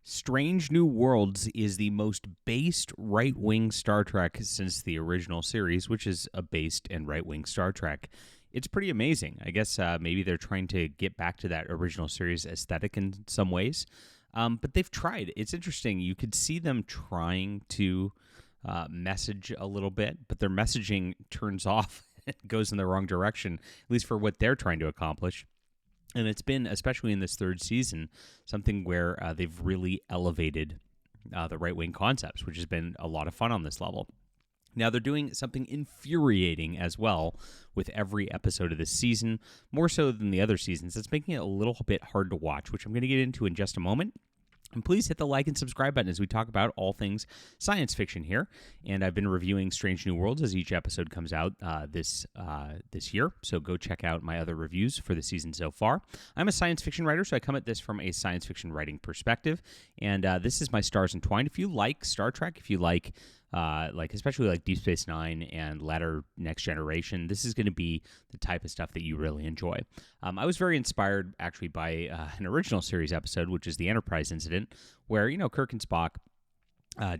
Strange New Worlds is the most based right-wing Star Trek since the original series, which is a based and right-wing Star Trek. It's pretty amazing. I guess maybe they're trying to get back to that original series aesthetic in some ways, but they've tried. It's interesting. You could see them trying to message a little bit, but their messaging turns off. It goes in the wrong direction, at least for what they're trying to accomplish. And it's been, especially in this third season, something where they've really elevated the right-wing concepts, which has been a lot of fun on this level. Now, they're doing something infuriating as well with every episode of this season, more so than the other seasons. It's making it a little bit hard to watch, which I'm going to get into in just a moment. And please hit the like and subscribe button as we talk about all things science fiction here. And I've been reviewing Strange New Worlds as each episode comes out this year. So go check out my other reviews for the season so far. I'm a science fiction writer, so I come at this from a science fiction writing perspective. And this is my Stars Entwined. If you like Star Trek, if you like especially like Deep Space Nine and latter Next Generation, this is going to be the type of stuff that you really enjoy. I was very inspired actually by an original series episode, which is the Enterprise incident, where Kirk and Spock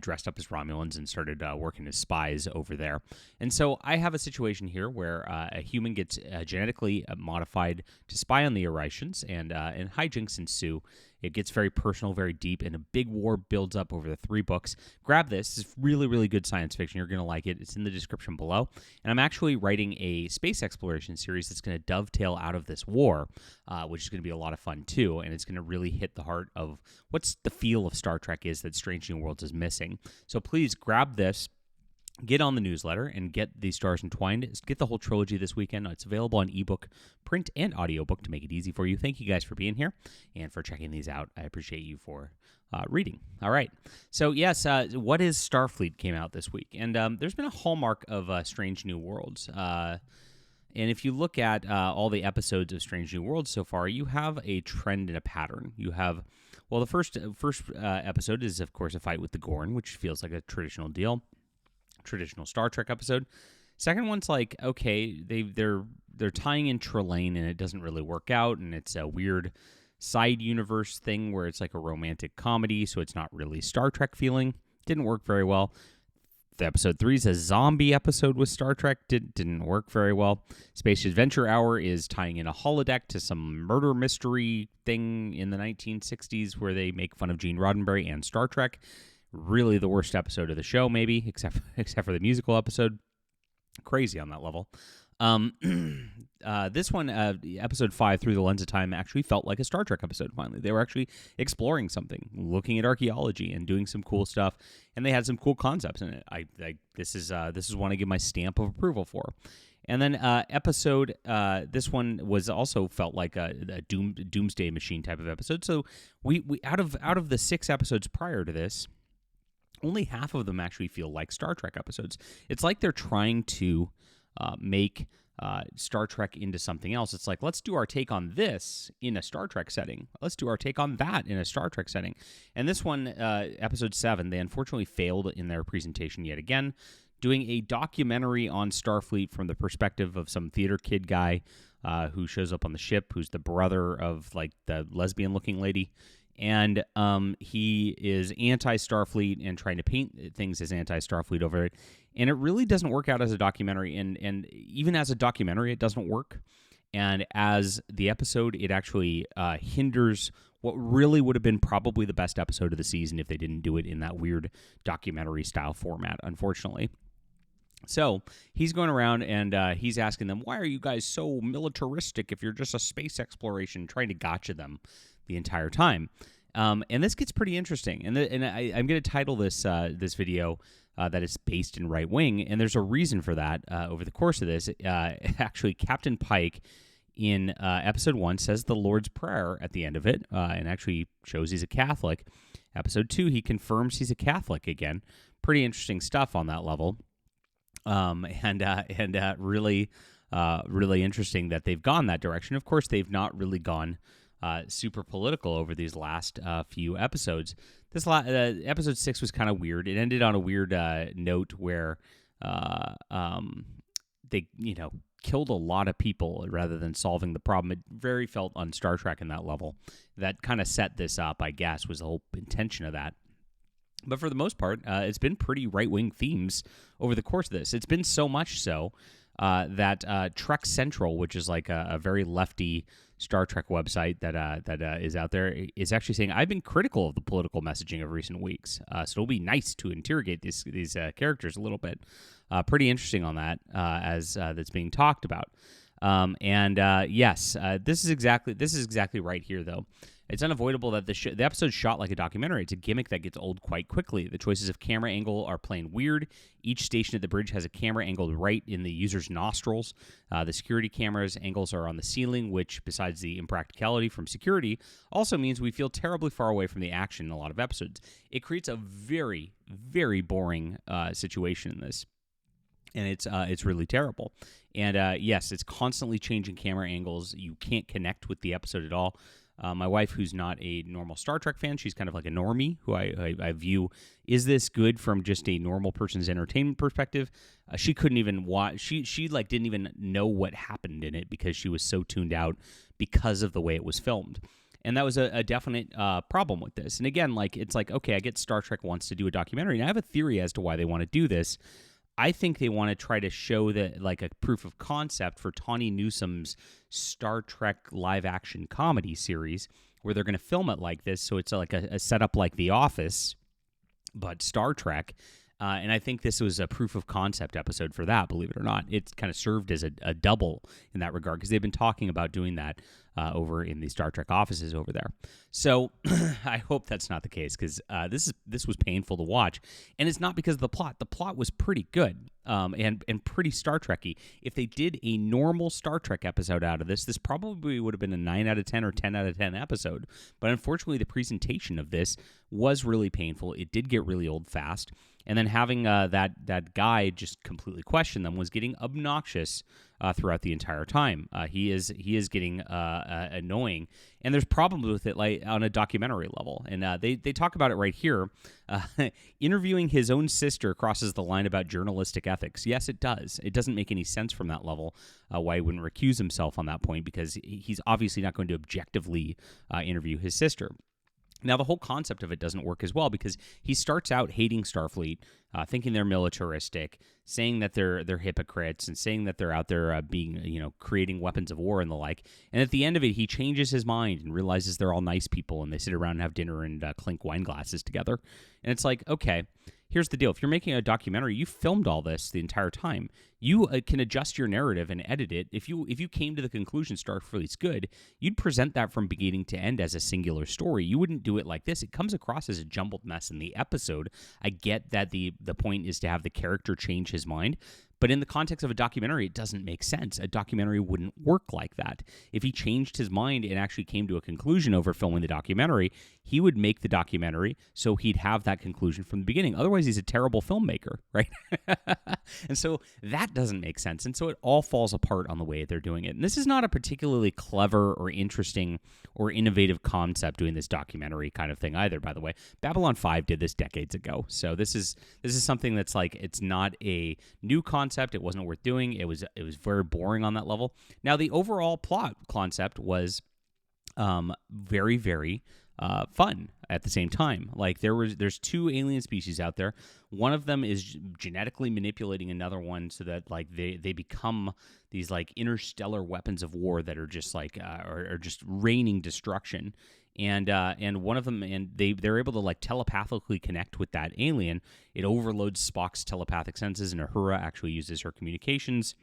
dressed up as Romulans and started working as spies over there. And so I have a situation here where a human gets genetically modified to spy on the Arishans, and hijinks ensue. It gets very personal, very deep, and a big war builds up over the 3 books. Grab this. It's really, really good science fiction. You're going to like it. It's in the description below. And I'm actually writing a space exploration series that's going to dovetail out of this war, which is going to be a lot of fun, too. And it's going to really hit the heart of what's the feel of Star Trek is that Strange New Worlds is missing. So please grab this. Get on the newsletter and get the Stars Entwined. Get the whole trilogy this weekend. It's available on ebook, print, and audiobook to make it easy for you. Thank you guys for being here and for checking these out. I appreciate you for reading. All right. So, yes, What is Starfleet came out this week. And there's been a hallmark of Strange New Worlds. And if you look at all the episodes of Strange New Worlds so far, you have a trend and a pattern. You have, well, the first episode is, of course, a fight with the Gorn, which feels like a traditional deal. Traditional Star Trek episode. Second one's like, okay, they're tying in Trelane and it doesn't really work out, and it's a weird side universe thing where it's like a romantic comedy, so it's not really Star Trek feeling. Didn't work very well. The episode 3 is a zombie episode with Star Trek. Didn't work very well. Space Adventure Hour is tying in a holodeck to some murder mystery thing in the 1960s where they make fun of Gene Roddenberry and Star Trek. Really the worst episode of the show, maybe, except for the musical episode. Crazy on that level. This one, episode 5, Through the Lens of Time, actually felt like a Star Trek episode, finally. They were actually exploring something, looking at archaeology and doing some cool stuff, and they had some cool concepts in it. This is one I give my stamp of approval for. And then this one was also felt like a Doomsday Machine type of episode. So we out of the 6 episodes prior to this, only half of them actually feel like Star Trek episodes. It's like they're trying to make Star Trek into something else. It's like, let's do our take on this in a Star Trek setting. Let's do our take on that in a Star Trek setting. And this one, episode 7, they unfortunately failed in their presentation yet again, doing a documentary on Starfleet from the perspective of some theater kid guy who shows up on the ship, who's the brother of like the lesbian-looking lady. And he is anti-Starfleet and trying to paint things as anti-Starfleet over it. And it really doesn't work out as a documentary. And even as a documentary, it doesn't work. And as the episode, it actually hinders what really would have been probably the best episode of the season if they didn't do it in that weird documentary-style format, unfortunately. So he's going around and he's asking them, why are you guys so militaristic if you're just a space exploration, trying to gotcha them the entire time. And this gets pretty interesting. And I'm going to title this video that is based in right wing, and there's a reason for that over the course of this. Actually, Captain Pike in episode 1 says the Lord's Prayer at the end of it, and actually shows he's a Catholic. Episode 2, he confirms he's a Catholic again. Pretty interesting stuff on that level. Really interesting that they've gone that direction. Of course, they've not really gone super political over these last few episodes. This episode 6 was kind of weird. It ended on a weird note where they killed a lot of people rather than solving the problem. It very felt on Star Trek in that level. That kind of set this up, I guess, was the whole intention of that. But for the most part, it's been pretty right-wing themes over the course of this. It's been so much so that Trek Central, which is like a very lefty Star Trek website that is out there, is actually saying, I've been critical of the political messaging of recent weeks. So it'll be nice to interrogate these characters a little bit. Pretty interesting on that as that's being talked about. Yes, this is exactly right here, though. It's unavoidable that the episode's shot like a documentary. It's a gimmick that gets old quite quickly. The choices of camera angle are plain weird. Each station at the bridge has a camera angled right in the user's nostrils. The security cameras' angles are on the ceiling, which, besides the impracticality from security, also means we feel terribly far away from the action in a lot of episodes. It creates a very, very boring situation in this. And it's really terrible. And yes, it's constantly changing camera angles. You can't connect with the episode at all. My wife, who's not a normal Star Trek fan, she's kind of like a normie, who I view, is this good from just a normal person's entertainment perspective? She couldn't even watch. She like didn't even know what happened in it because she was so tuned out because of the way it was filmed. And that was a definite problem with this. And again, like it's like, okay, I get Star Trek wants to do a documentary, and I have a theory as to why they want to do this. I think they want to try to show that, like, a proof of concept for Tawny Newsom's Star Trek live-action comedy series, where they're going to film it like this, so it's like a setup like The Office, but Star Trek. And I think this was a proof of concept episode for that, believe it or not. It kind of served as a double in that regard, because they've been talking about doing that over in the Star Trek offices over there. So I hope that's not the case, because this was painful to watch. And it's not because of the plot. The plot was pretty good and pretty Star Trek-y. If they did a normal Star Trek episode out of this probably would have been a 9 out of 10 or 10 out of 10 episode. But unfortunately, the presentation of this was really painful. It did get really old fast. And then having that guy just completely question them was getting obnoxious throughout the entire time. He is getting annoying, and there's problems with it, like on a documentary level. And they talk about it right here. Interviewing his own sister crosses the line about journalistic ethics. Yes, it does. It doesn't make any sense from that level why he wouldn't recuse himself on that point, because he's obviously not going to objectively interview his sister. Now, the whole concept of it doesn't work as well, because he starts out hating Starfleet, thinking they're militaristic, saying that they're hypocrites, and saying that they're out there creating weapons of war and the like. And at the end of it, he changes his mind and realizes they're all nice people, and they sit around and have dinner and clink wine glasses together. And it's like, okay, here's the deal. If you're making a documentary, you filmed all this the entire time. You can adjust your narrative and edit it. If you came to the conclusion Starfleet's good, you'd present that from beginning to end as a singular story. You wouldn't do it like this. It comes across as a jumbled mess in the episode. I get that the point is to have the character change his mind, but in the context of a documentary, it doesn't make sense. A documentary wouldn't work like that. If he changed his mind and actually came to a conclusion over filming the documentary, he would make the documentary so he'd have that conclusion from the beginning. Otherwise, he's a terrible filmmaker, right? And so that doesn't make sense. And so it all falls apart on the way they're doing it. And this is not a particularly clever or interesting or innovative concept doing this documentary kind of thing either, by the way. Babylon 5 did this decades ago. So this is something that's like, it's not a new concept. It wasn't worth doing. It was very boring on that level. Now, the overall plot concept was very, very fun at the same time. Like there's two alien species out there. One of them is genetically manipulating another one so that like they become these like interstellar weapons of war that are just like are just raining destruction. And one of them, and they're able to like telepathically connect with that alien. It overloads Spock's telepathic senses, and Uhura actually uses her communications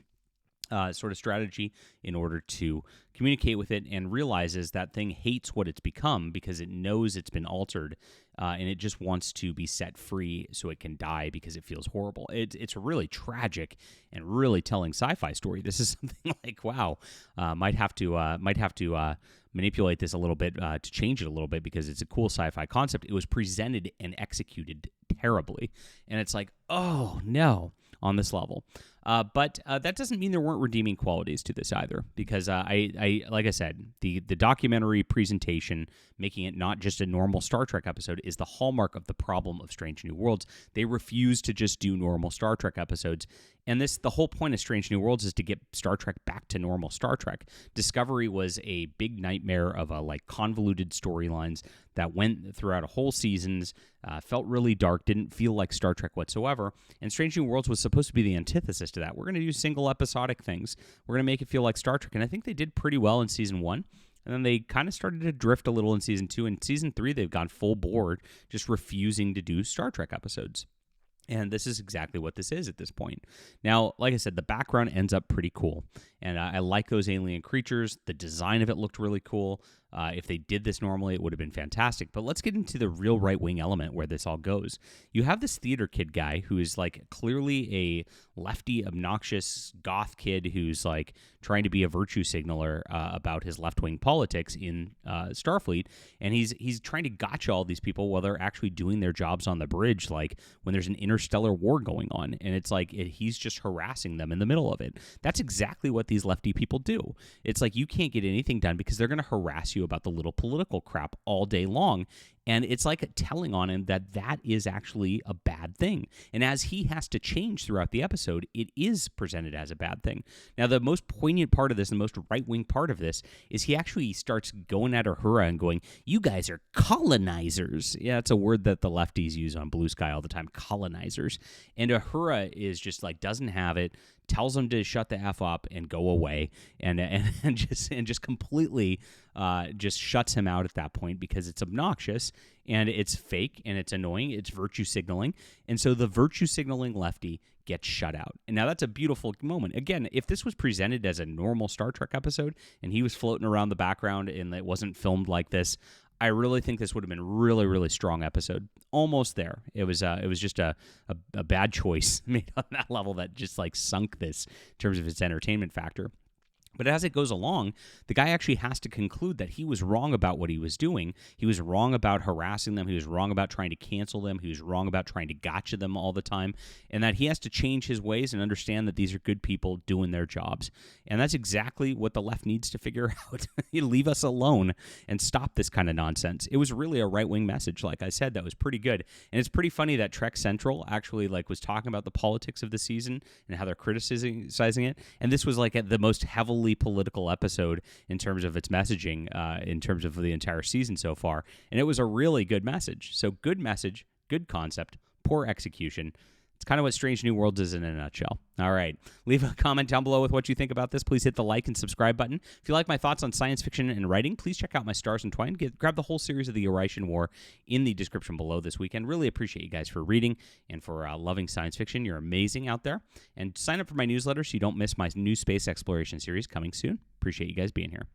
sort of strategy in order to communicate with it, and realizes that thing hates what it's become because it knows it's been altered, and it just wants to be set free so it can die because it feels horrible. It's a really tragic and really telling sci-fi story. This is something like, wow, might have to manipulate this a little bit to change it a little bit, because it's a cool sci-fi concept. It was presented and executed terribly, and it's like, oh no, on this level. But that doesn't mean there weren't redeeming qualities to this either, because I like I said, the documentary presentation, making it not just a normal Star Trek episode, is the hallmark of the problem of Strange New Worlds. They refuse to just do normal Star Trek episodes, and the whole point of Strange New Worlds is to get Star Trek back to normal Star Trek. Discovery was a big nightmare of like convoluted storylines that went throughout a whole seasons, felt really dark, didn't feel like Star Trek whatsoever. And Strange New Worlds was supposed to be the antithesis to that. We're going to do single episodic things. We're going to make it feel like Star Trek. And I think they did pretty well in season 1. And then they kind of started to drift a little in season 2. In season 3, they've gone full board, just refusing to do Star Trek episodes. And this is exactly what this is at this point. Now, like I said, the background ends up pretty cool. And I like those alien creatures. The design of it looked really cool. If they did this normally, it would have been fantastic. But let's get into the real right-wing element where this all goes. You have this theater kid guy who is like clearly a lefty, obnoxious goth kid who's like trying to be a virtue signaler about his left-wing politics in Starfleet. And he's trying to gotcha all these people while they're actually doing their jobs on the bridge, like when there's an interstellar war going on. And it's like he's just harassing them in the middle of it. That's exactly what these lefty people do. It's like you can't get anything done because they're going to harass you about the little political crap all day long. And it's like telling on him that that is actually a bad thing. And as he has to change throughout the episode, it is presented as a bad thing. Now, the most poignant part of this, the most right-wing part of this, is he actually starts going at Uhura and going, "You guys are colonizers." Yeah, it's a word that the lefties use on Blue Sky all the time, colonizers. And Uhura is just like, doesn't have it, tells him to shut the F up and go away, and just completely just shuts him out at that point because it's obnoxious and it's fake and it's annoying. It's virtue signaling. And so the virtue signaling lefty gets shut out. And now that's a beautiful moment. Again, if this was presented as a normal Star Trek episode and he was floating around the background and it wasn't filmed like this, I really think this would have been a really, really strong episode. Almost there. It was just a bad choice made on that level that just like sunk this in terms of its entertainment factor. But as it goes along, the guy actually has to conclude that he was wrong about what he was doing. He was wrong about harassing them. He was wrong about trying to cancel them. He was wrong about trying to gotcha them all the time. And that he has to change his ways and understand that these are good people doing their jobs. And that's exactly what the left needs to figure out. You leave us alone and stop this kind of nonsense. It was really a right-wing message, like I said, that was pretty good. And it's pretty funny that Trek Central actually like was talking about the politics of the season and how they're criticizing it. And this was like the most heavily political episode in terms of its messaging, in terms of the entire season so far. And it was a really good message. So good message, good concept, poor execution. It's kind of what Strange New Worlds is in a nutshell. All right. Leave a comment down below with what you think about this. Please hit the like and subscribe button. If you like my thoughts on science fiction and writing, please check out my Stars Entwined. Grab the whole series of the Eurasian War in the description below this weekend. Really appreciate you guys for reading and for loving science fiction. You're amazing out there. And sign up for my newsletter so you don't miss my new space exploration series coming soon. Appreciate you guys being here.